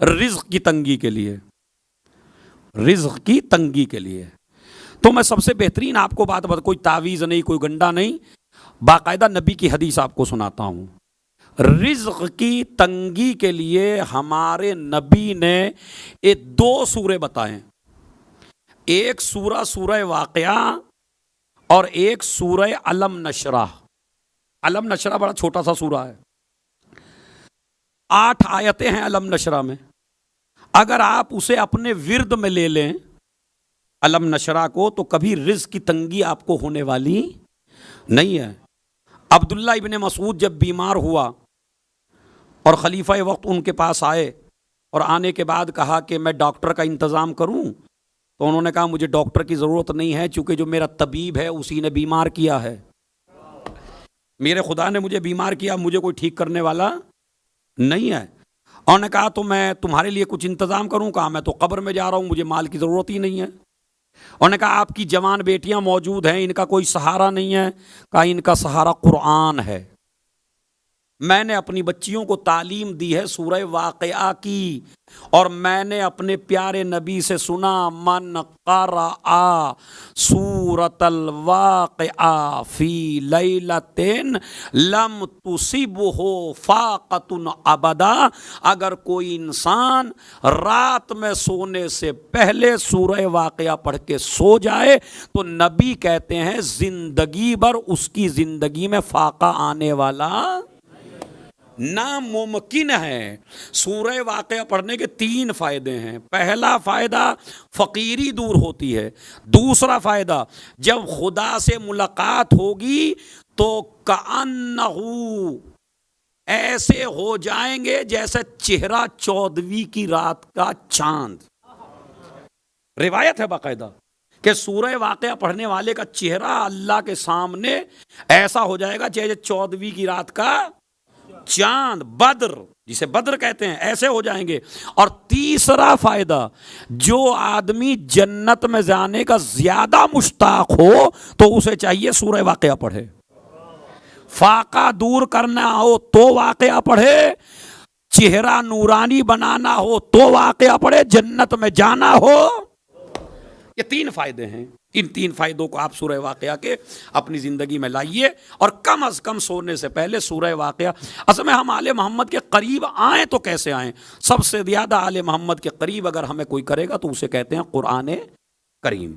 رزق کی تنگی کے لیے، رزق کی تنگی کے لیے۔ تو میں سب سے بہترین آپ کو بات کوئی تعویذ نہیں، کوئی گنڈا نہیں، باقاعدہ نبی کی حدیث آپ کو سناتا ہوں۔ رزق کی تنگی کے لیے ہمارے نبی نے یہ 2 سورے بتائے، ایک سورہ سورہ واقعہ اور ایک سورہ علم نشرح۔ علم نشرح بڑا چھوٹا سا سورہ ہے، 8 آیتیں ہیں علم نشرح میں۔ اگر آپ اسے اپنے ورد میں لے لیں علم نشرح کو، تو کبھی رزق کی تنگی آپ کو ہونے والی نہیں ہے۔ عبداللہ ابن مسعود جب بیمار ہوا اور خلیفہ وقت ان کے پاس آئے اور آنے کے بعد کہا کہ میں ڈاکٹر کا انتظام کروں، تو انہوں نے کہا مجھے ڈاکٹر کی ضرورت نہیں ہے، چونکہ جو میرا طبیب ہے اسی نے بیمار کیا ہے، میرے خدا نے مجھے بیمار کیا، مجھے کوئی ٹھیک کرنے والا نہیں ہے۔ اور نے کہا تو میں تمہارے لیے کچھ انتظام کروں؟ کہا میں تو قبر میں جا رہا ہوں، مجھے مال کی ضرورت ہی نہیں ہے۔ اور نے کہا آپ کی جوان بیٹیاں موجود ہیں، ان کا کوئی سہارا نہیں ہے؟ کہا ان کا سہارا قرآن ہے، میں نے اپنی بچیوں کو تعلیم دی ہے سورہ واقعہ کی، اور میں نے اپنے پیارے نبی سے سنا من قرأ سورۃ الواقعہ فی لیلۃ لم تصبہ فاقۃ ابدا، اگر کوئی انسان رات میں سونے سے پہلے سورہ واقعہ پڑھ کے سو جائے تو نبی کہتے ہیں زندگی بھر اس کی زندگی میں فاقہ آنے والا ناممکن ہے۔ سورہ واقعہ پڑھنے کے 3 فائدے ہیں۔ پہلا فائدہ فقیری دور ہوتی ہے، دوسرا فائدہ جب خدا سے ملاقات ہوگی تو کأنہ ایسے ہو جائیں گے جیسے چہرہ 14ویں کی رات کا چاند۔ روایت ہے باقاعدہ کہ سورہ واقعہ پڑھنے والے کا چہرہ اللہ کے سامنے ایسا ہو جائے گا جیسے 14ویں کی رات کا چاند، بدر جسے بدر کہتے ہیں، ایسے ہو جائیں گے۔ اور تیسرا فائدہ، جو آدمی جنت میں جانے کا زیادہ مشتاق ہو تو اسے چاہیے سورہ واقعہ پڑھے۔ فاقہ دور کرنا ہو تو واقعہ پڑھے، چہرہ نورانی بنانا ہو تو واقعہ پڑھے، جنت میں جانا ہو۔ یہ 3 فائدے ہیں، ان 3 فائدوں کو آپ سورہ واقعہ کے اپنی زندگی میں لائیے، اور کم از کم سونے سے پہلے سورہ واقعہ۔ اصل میں ہم آل محمد کے قریب آئیں تو کیسے آئیں؟ سب سے زیادہ آل محمد کے قریب اگر ہمیں کوئی کرے گا تو اسے کہتے ہیں قرآن کریم۔